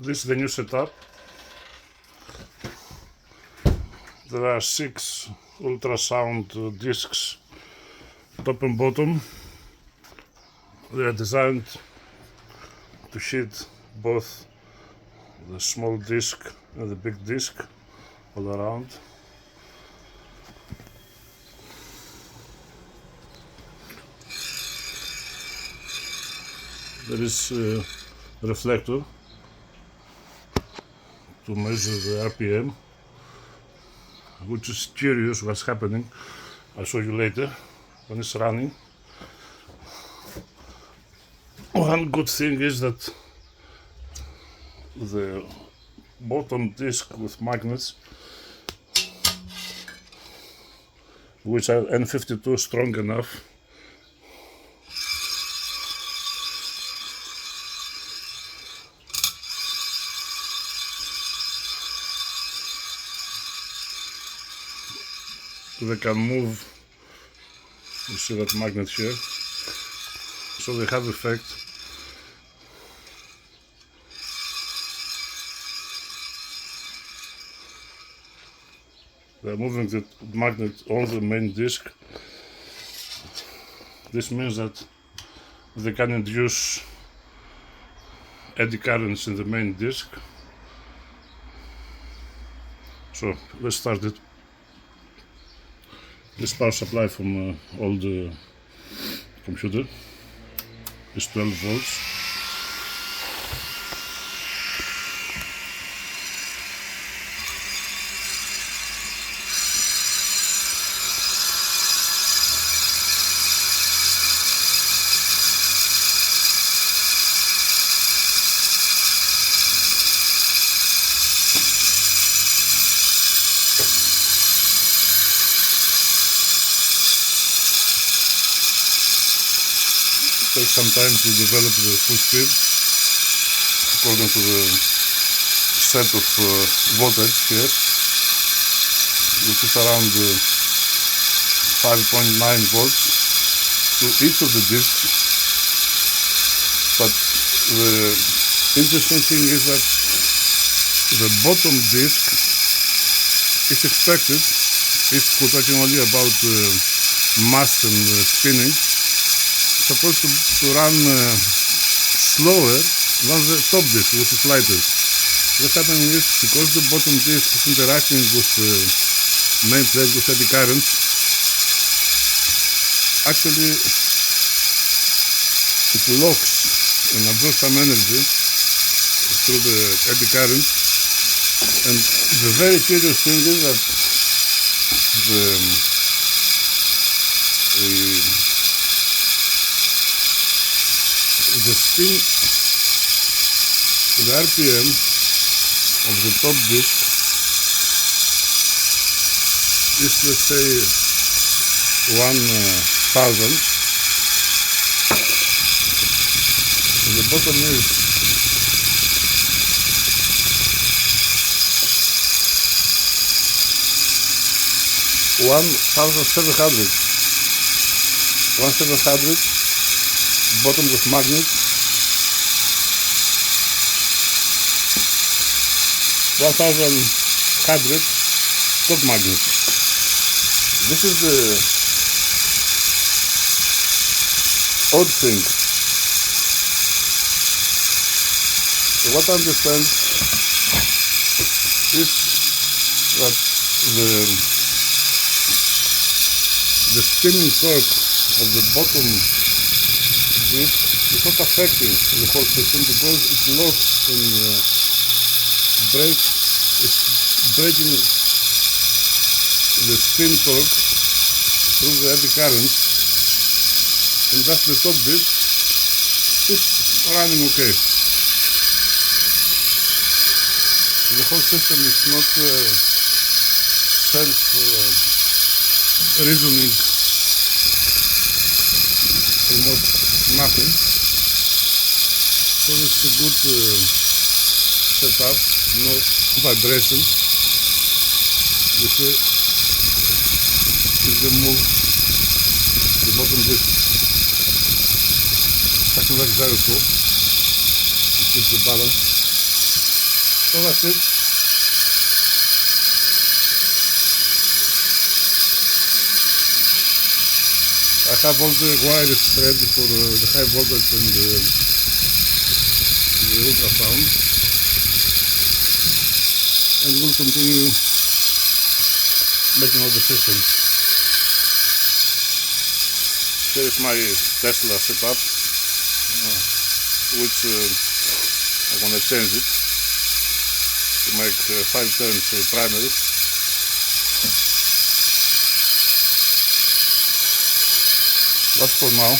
this is the new setup. There are 6 ultrasound discs, top and bottom. They are designed to hit both the small disc and the big disc all around. There is a reflector to measure the RPM, which is curious what's happening. I'll show you later when it's running. One good thing is that the bottom disc with magnets, which are N52 strong enough, they can move. You see that magnet here, so they have effect. They are moving the magnet on the main disc. This means that they can induce eddy currents in the main disc. So let's start it. This power supply from old computer is 12 volts. Takes some time to develop the full speed according to the set of voltage here, which is around 5.9 volts to each of the discs. But the interesting thing is that the bottom disc is expected, if we're talking only about mass and spinning, supposed to run slower than the top disc, which is lighter. What's happening is, because the bottom disc is interacting with the main plate with eddy currents, actually it locks and absorbs some energy through the eddy current. And the very curious thing is that the spin, the RPM of the top disc is, let's say, 1000, and the bottom is 1700. 1700 bottom with magnet, 1100 top magnet. This is the odd thing. So what I understand is that the spinning torque of the bottom disc is not affecting the whole system, because it locks and it's breaking the spin torque through the eddy currents, and thus the top disc is running okay. The whole system is not self-reasoning, almost nothing. So it's a good setup, no vibration. You see, if you move the bottom disc, something like gyroscope, it keeps the balance. So that's it. I have all the wires ready for the high voltage and the ultrasound, and we'll continue making all the systems. Here is my Tesla setup, which I want to change it to make 5 turns primary. That's for now.